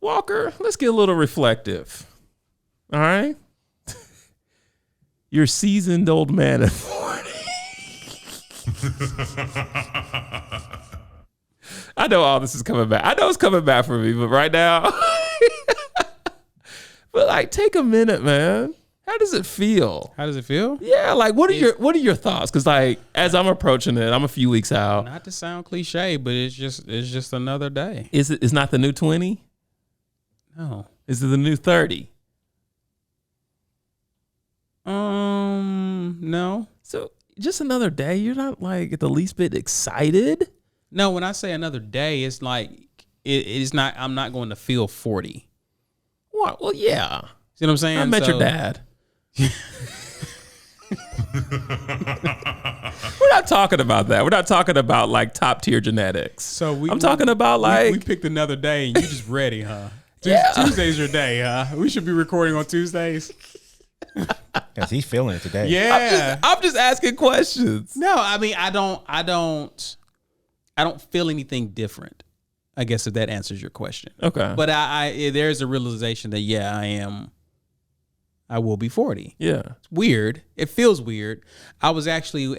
Walker, let's get a little reflective. All right? You're a seasoned old man at 40. I know all this is coming back. I know it's coming back for me, but right now, but like, take a minute, man. How does it feel? How does it feel? Yeah, like what are your thoughts? Because like as I'm approaching it, I'm a few weeks out. Not to sound cliche, but it's just another day. It's not the new 20? No. Is it the new 30? No. So just another day. You're not like the least bit excited? No, when I say another day, it's like it's not. I'm not going to feel 40. What? Well, yeah. See what I'm saying? I met your dad. We're not talking about that. We're not talking about like top tier genetics. So I'm talking about like we picked another day and you just ready, huh? Yeah. Tuesday's your day, huh? We should be recording on Tuesdays. Because he's feeling it today. Yeah. I'm just asking questions. No, I mean I don't feel anything different. I guess if that answers your question. Okay. But I there's a realization that I will be 40. Yeah. It's weird. It feels weird. I was telling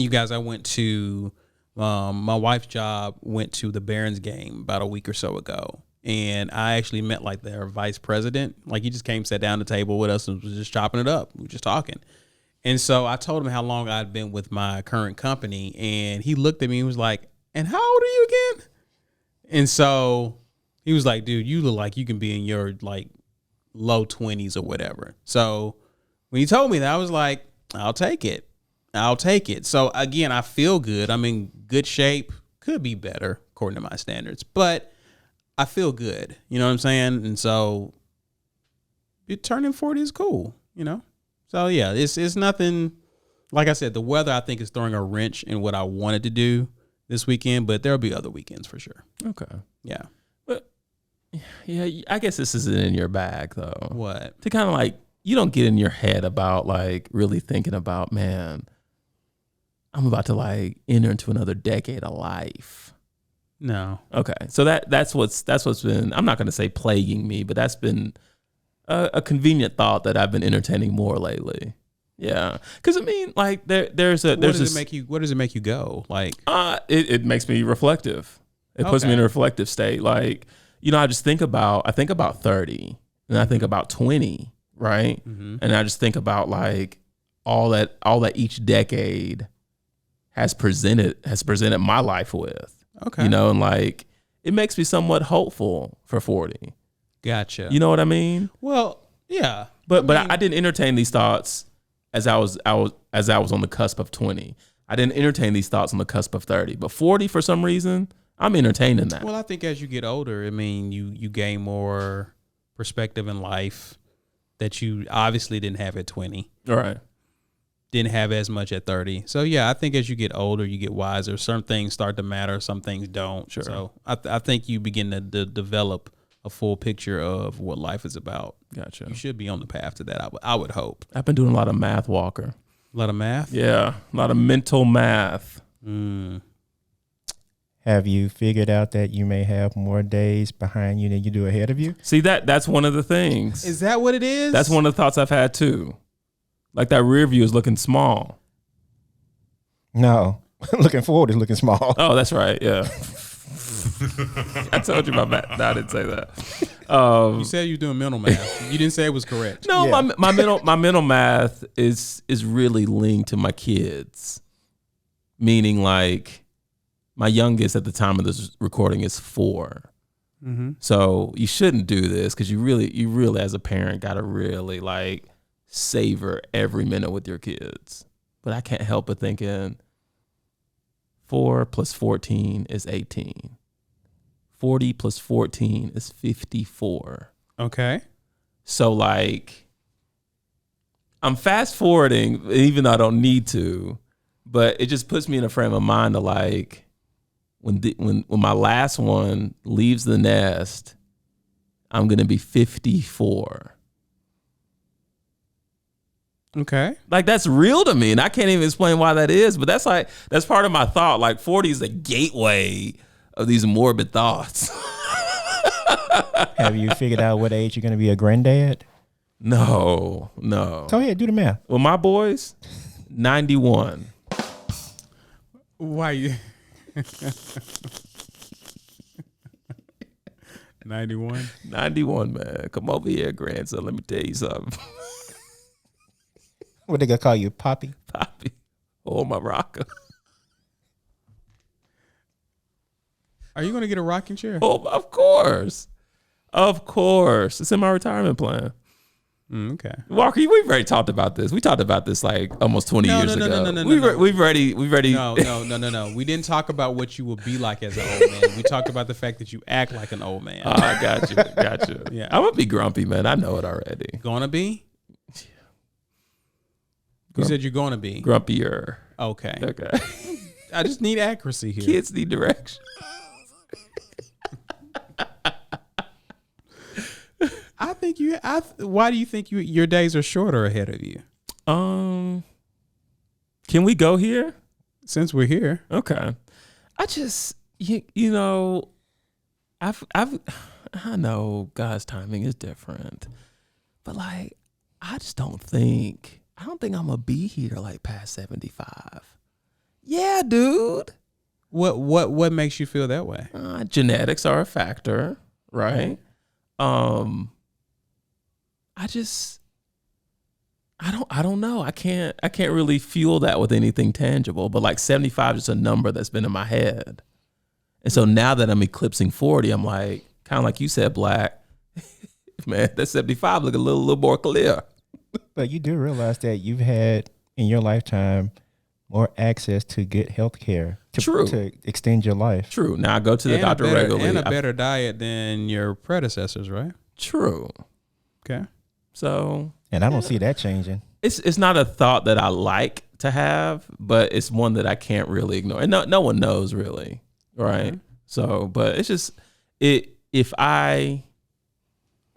you guys I went to my wife's job, went to the Barons game about a week or so ago. And I actually met like their vice president. Like he just came, sat down at the table with us and was just chopping it up. We were just talking. And so I told him how long I'd been with my current company. And he looked at me and was like, "And how old are you again?" And so he was like, "Dude, you look like you can be in your like low 20s or whatever." So when he told me that, I was like, I'll take it. So again, I feel good. I'm in good shape. Could be better according to my standards, but I feel good. You know what I'm saying? And so turning 40 is cool, you know? So yeah, it's nothing. Like I said, the weather I think is throwing a wrench in what I wanted to do this weekend, but there'll be other weekends for sure. Okay. Yeah. Yeah, I guess this isn't in your bag though. What? To kind of like, you don't get in your head about like really thinking about, man, I'm about to like enter into another decade of life. No. Okay. So that's what's been, I'm not going to say plaguing me, but that's been a convenient thought that I've been entertaining more lately. Yeah. Cause I mean, like what does it make you go? Like, it makes me reflective. It puts me in a reflective state. Like, you know, I think about 30 and I think about 20, right? Mm-hmm. And I just think about like all that each decade has presented my life with. Okay. You know, and like it makes me somewhat hopeful for 40. Gotcha. You know what I mean? Well, yeah. But I didn't entertain these thoughts as I was on the cusp of 20. I didn't entertain these thoughts on the cusp of 30. But 40 for some reason, I'm entertaining that. Well, I think as you get older, I mean, you gain more perspective in life that you obviously didn't have at 20. All right. Didn't have as much at 30. So, yeah, I think as you get older, you get wiser. Some things start to matter. Some things don't. Sure. So I think you begin to develop a full picture of what life is about. Gotcha. You should be on the path to that, I would hope. I've been doing a lot of math, Walker. A lot of math? Yeah, a lot of mental math. Have you figured out that you may have more days behind you than you do ahead of you? See, that's one of the things. Is that what it is? That's one of the thoughts I've had too. Like that rear view is looking small. No, looking forward is looking small. Oh, that's right. Yeah. I told you my math. No, I didn't say that. You said you're doing mental math. You didn't say it was correct. No, yeah. my mental math is really linked to my kids. Meaning like my youngest at the time of this recording is 4. Mm-hmm. So you shouldn't do this because you really as a parent got to really like savor every minute with your kids. But I can't help but thinking 4 plus 14 is 18. 40 plus 14 is 54. Okay. So like I'm fast forwarding even though I don't need to, but it just puts me in a frame of mind to like when my last one leaves the nest, I'm going to be 54. Okay. Like that's real to me and I can't even explain why that is, but that's part of my thought. Like 40 is the gateway of these morbid thoughts. Have you figured out what age you're going to be a granddad? No. Go ahead, do the math. Well, my boys, 91. Why you? 91? 91, man. Come over here, grandson. Let me tell you something. What they going to call you, Poppy? Poppy. Oh, my rocker. Are you going to get a rocking chair? Oh, of course. Of course. It's in my retirement plan. Okay. Walker, we've already talked about this. We talked about this like almost 20 years ago. No. We've already. No. We didn't talk about what you will be like as an old man. We talked about the fact that you act like an old man. Oh, I got you. Yeah. I'm gonna be grumpy, man. I know it already. Gonna be? You said you're gonna be grumpier. Okay. Okay. I just need accuracy here. Kids need direction. I think why do you think your days are shorter ahead of you? Can we go here? Since we're here. Okay. I just you know, I know God's timing is different, but like I don't think I'm gonna be here like past 75. Yeah, dude. What makes you feel that way? Genetics are a factor, right? I don't know. I can't really fuel that with anything tangible, but like 75 is a number that's been in my head. And so now that I'm eclipsing 40, I'm like, kind of like you said, Black, man, that 75 look a little more clear. But you do realize that you've had in your lifetime more access to good health care to extend your life. True. Now I go to the doctor regularly. And a better diet than your predecessors, right? True. Okay. So, and I don't see that changing. It's not a thought that I like to have, but it's one that I can't really ignore. And no one knows really, right? Mm-hmm. So, but it's just if I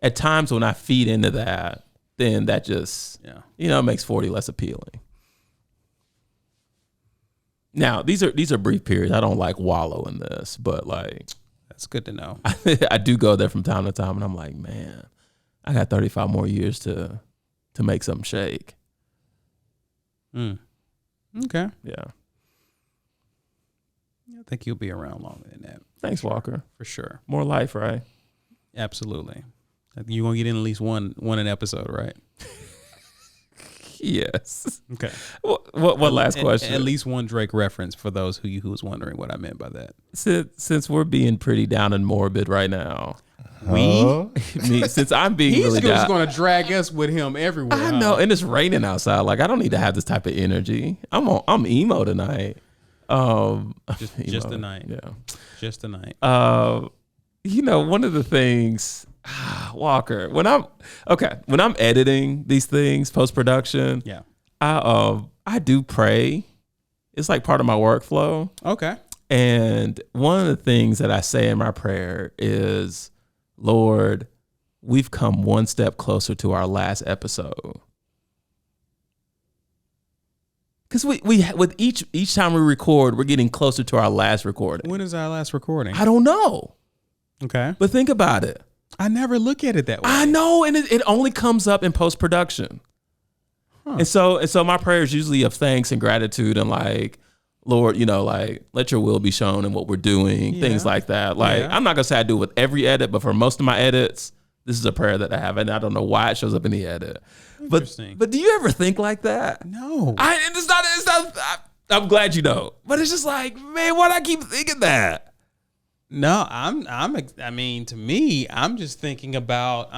at times when I feed into that, then that just makes 40 less appealing. Now, these are brief periods. I don't like wallow in this, but like that's good to know. I do go there from time to time, and I'm like, man, I got 35 more years to make something shake. Okay. Yeah. I think you'll be around longer than that. Thanks, Walker. For sure. More life, right? Absolutely. I think you're gonna get in at least one an episode, right? Yes. Okay. What last question? At least one Drake reference for those who was wondering what I meant by that. Since we're being pretty down and morbid right now. Since I'm being really down. He's going to drag us with him everywhere. I know, and it's raining outside. Like I don't need to have this type of energy. I'm emo tonight. Just tonight. Yeah. Just tonight. One of the things, Walker, when I'm editing these things post-production, I do pray. It's like part of my workflow. Okay. And one of the things that I say in my prayer is, Lord, we've come one step closer to our last episode. Because we with each time we record, we're getting closer to our last recording. When is our last recording? I don't know. Okay. But think about it. I never look at it that way. I know, and it only comes up in post-production. Huh. And so my prayer is usually of thanks and gratitude and like, Lord, like let your will be shown in what we're doing, things like that. Like I'm not gonna say I do it with every edit, but for most of my edits, this is a prayer that I have, and I don't know why it shows up in the edit. Interesting. But do you ever think like that? No. It's not. I'm glad you don't. But it's just like, man, why do I keep thinking that? No, I mean, to me, I'm just thinking about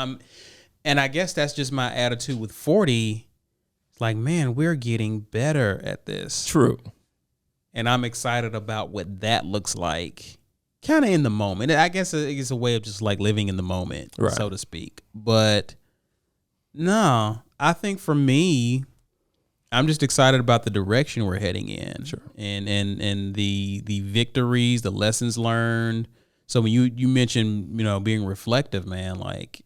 and I guess that's just my attitude with 40. It's like, man, we're getting better at this. True. And I'm excited about what that looks like, kind of in the moment. I guess it's a way of just like living in the moment, so to speak. But no, I think for me, I'm just excited about the direction we're heading in, and the victories, the lessons learned. So when you mentioned being reflective, man, like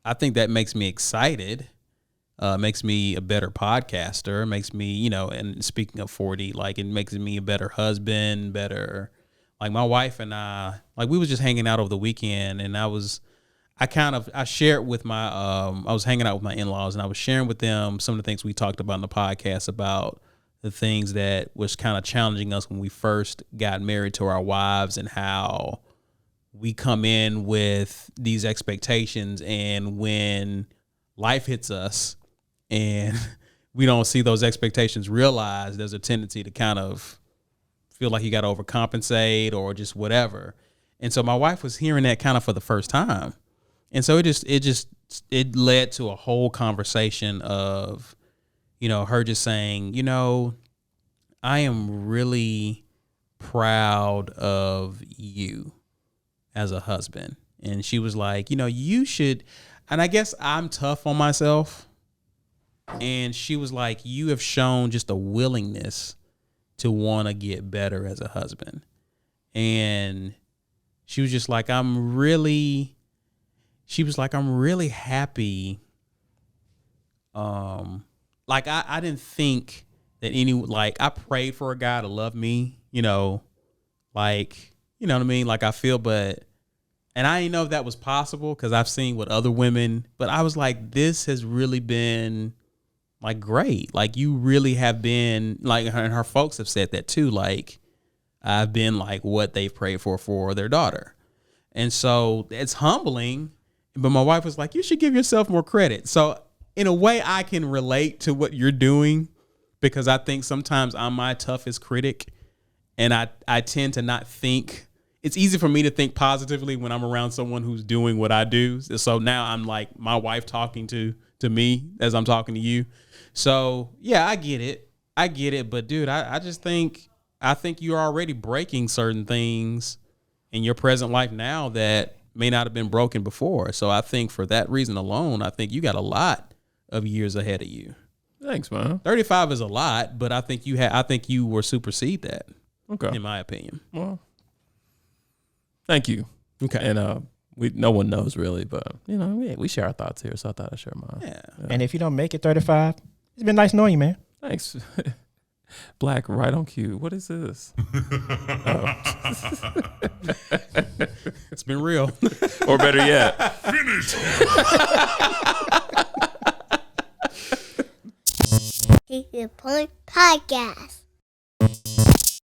I think that makes me excited. Makes me a better podcaster, makes me, and speaking of 40, like it makes me a better husband, better Like my wife and I, like we was just hanging out over the weekend, and I shared with my, I was hanging out with my in-laws, and I was sharing with them some of the things we talked about in the podcast about the things that was kind of challenging us when we first got married to our wives, and how we come in with these expectations, and when life hits us and we don't see those expectations realized, there's a tendency to kind of feel like you got to overcompensate or just whatever. And so my wife was hearing that kind of for the first time. And so it led to a whole conversation of, her just saying, I am really proud of you as a husband. And she was like, you should, and I guess I'm tough on myself. And she was like, you have shown just a willingness to want to get better as a husband. And she was just like, I'm really happy. Like I didn't think that I prayed for a guy to love me, like, you know what I mean? Like I feel, and I didn't know if that was possible because I've seen with other women, but I was like, this has really been like great. Like you really have been like, and her folks have said that too. Like I've been like what they've prayed for their daughter. And so it's humbling, but my wife was like, you should give yourself more credit. So in a way I can relate to what you're doing, because I think sometimes I'm my toughest critic, and I tend to not think. It's easy for me to think positively when I'm around someone who's doing what I do. So now I'm like my wife talking to me as I'm talking to you. So yeah, I get it. But dude, I think you're already breaking certain things in your present life now that may not have been broken before. So I think for that reason alone, I think you got a lot of years ahead of you. Thanks, man. 35 is a lot, but I think you will supersede that. Okay. In my opinion. Well, thank you. Okay. And no one knows really, but we share our thoughts here, so I thought I'd share mine. Yeah. And if you don't make it 35, it's been nice knowing you, man. Thanks. Black, right on cue. What is this? It's been real. Or better yet, Finish. Keep Your Point Podcast.